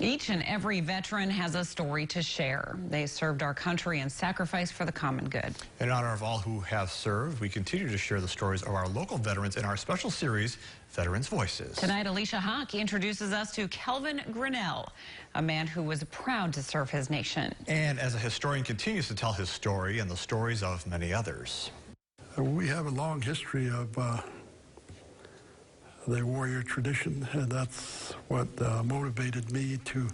Each and every veteran has a story to share. They served our country and sacrificed for the common good. In honor of all who have served, we continue to share the stories of our local veterans in our special series, Veterans Voices. Tonight, Alicia Hawk introduces us to Kelvin Grinnell, a man who was proud to serve his nation. And as a historian continues to tell his story and the stories of many others. We have a long history of the warrior tradition, and that's what motivated me to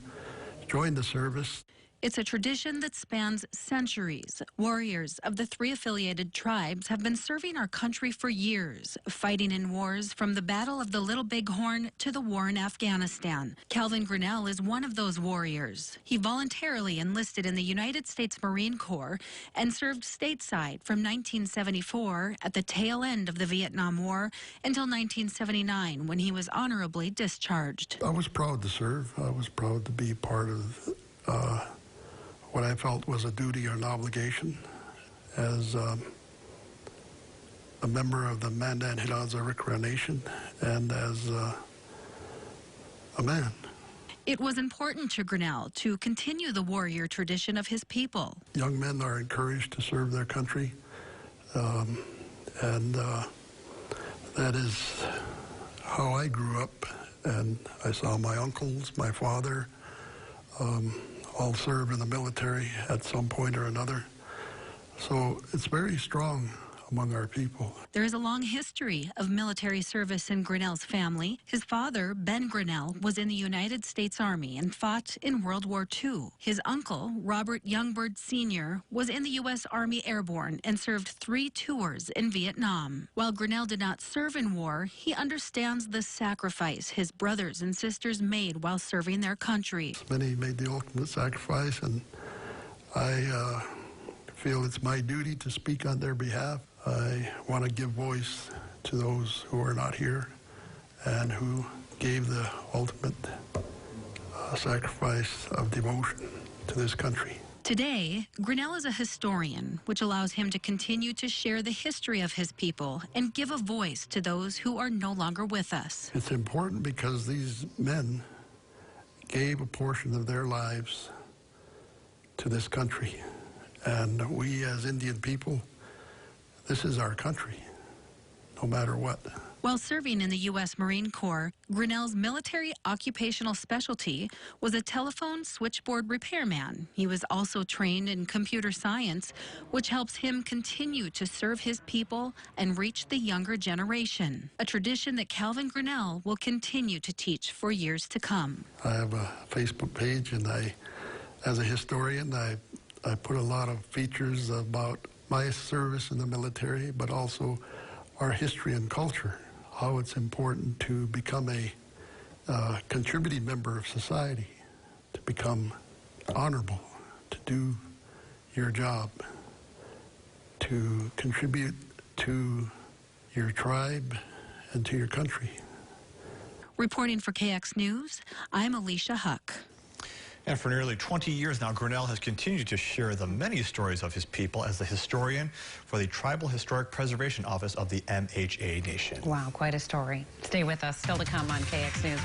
join the service. It's a tradition that spans centuries. Warriors of the 3 affiliated tribes have been serving our country for years, fighting in wars from the Battle of the Little Bighorn to the war in Afghanistan. Kelvin Grinnell is one of those warriors. He voluntarily enlisted in the United States Marine Corps and served stateside from 1974 at the tail end of the Vietnam War until 1979 when he was honorably discharged. I was proud to serve. I was proud to be part of what I felt was a duty or an obligation as a member of the Mandan Hidatsa Nation and as a man. It was important to Grinnell to continue the warrior tradition of his people. Young men are encouraged to serve their country, and that is how I grew up, and I saw my uncles, my father, all serve in the military at some point or another. So it's very strong among our people. There is a long history of military service in Grinnell's family. His father, Ben Grinnell, was in the United States Army and fought in World War II. His uncle, Robert Youngbird Sr., was in the U.S. Army Airborne and served 3 tours in Vietnam. While Grinnell did not serve in war, he understands the sacrifice his brothers and sisters made while serving their country. Many made the ultimate sacrifice, and I feel it's my duty to speak on their behalf. I want to give voice to those who are not here and who gave the ultimate sacrifice of devotion to this country. Today, Grinnell is a historian, which allows him to continue to share the history of his people and give a voice to those who are no longer with us. It's important because these men gave a portion of their lives to this country. And we as Indian people, this is our country, no matter what. While serving in the U.S. Marine Corps, Grinnell's military occupational specialty was a telephone switchboard repairman. He was also trained in computer science, which helps him continue to serve his people and reach the younger generation, a tradition that Kelvin Grinnell will continue to teach for years to come. I have a Facebook page, and as a historian, I put a lot of features about my service in the military, but also our history and culture, how it's important to become a contributing member of society, to become honorable, to do your job, to contribute to your tribe and to your country. Reporting for KX News, I'm Alicia Huck. And for nearly 20 years now, Grinnell has continued to share the many stories of his people as the historian for the Tribal Historic Preservation Office of the MHA Nation. Wow, quite a story. Stay with us. Still to come on KX News.